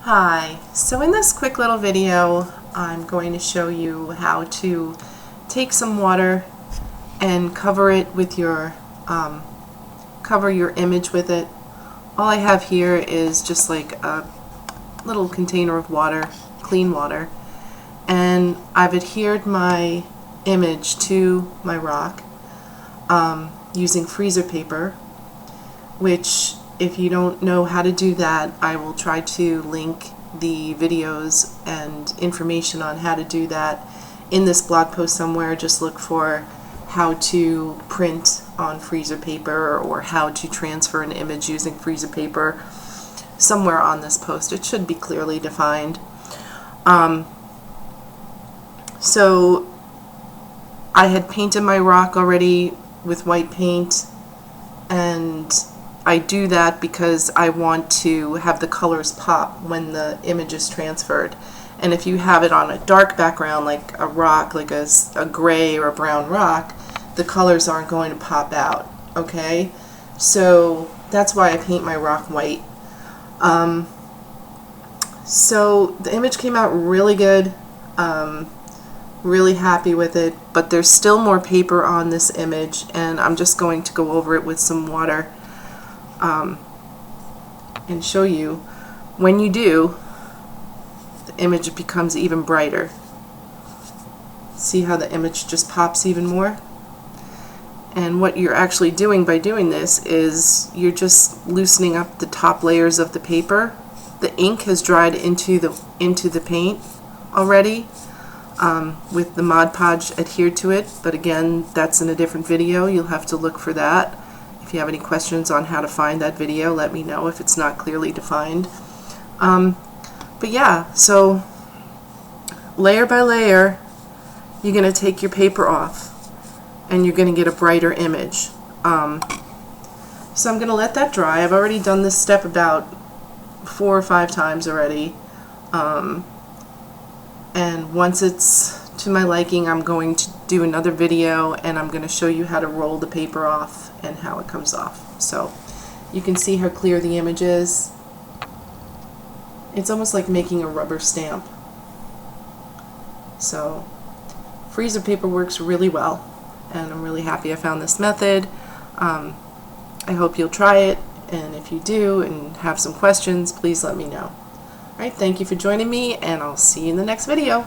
Hi, so in this quick little video I'm going to show you how to take some water and cover it with your cover your image with it. All I have here is just like a little container of water, clean water, and I've adhered my image to my rock using freezer paper, which if you don't know how to do that, I will try to link the videos and information on how to do that in this blog post somewhere. Just look for how to print on freezer paper or how to transfer an image using freezer paper somewhere on this post. It should be clearly defined. So I had painted my rock already with white paint, and I do that because I want to have the colors pop when the image is transferred. And if you have it on a dark background like a rock, like a gray or a brown rock, the colors aren't going to pop out, okay? So that's why I paint my rock white. So the image came out really good. Really happy with it, but there's still more paper on this image, and I'm just going to go over it with some water and show you. When you do, the image becomes even brighter. See how the image just pops even more? And what you're actually doing by doing this is you're just loosening up the top layers of the paper. The ink has dried into the paint already with the Mod Podge adhered to it, but again, that's in a different video. You'll have to look for that. If you have any questions on how to find that video, let me know if it's not clearly defined. But yeah, so layer by layer, you're going to take your paper off and you're going to get a brighter image. So I'm going to let that dry. I've already done this step about 4 or 5 times already. And once it's to my liking, I'm going to do another video and I'm going to show you how to roll the paper off and how it comes off. So you can see how clear the image is. It's almost like making a rubber stamp. So freezer paper works really well, and I'm really happy I found this method. I hope you'll try it, and if you do and have some questions, please let me know. Alright, thank you for joining me, and I'll see you in the next video.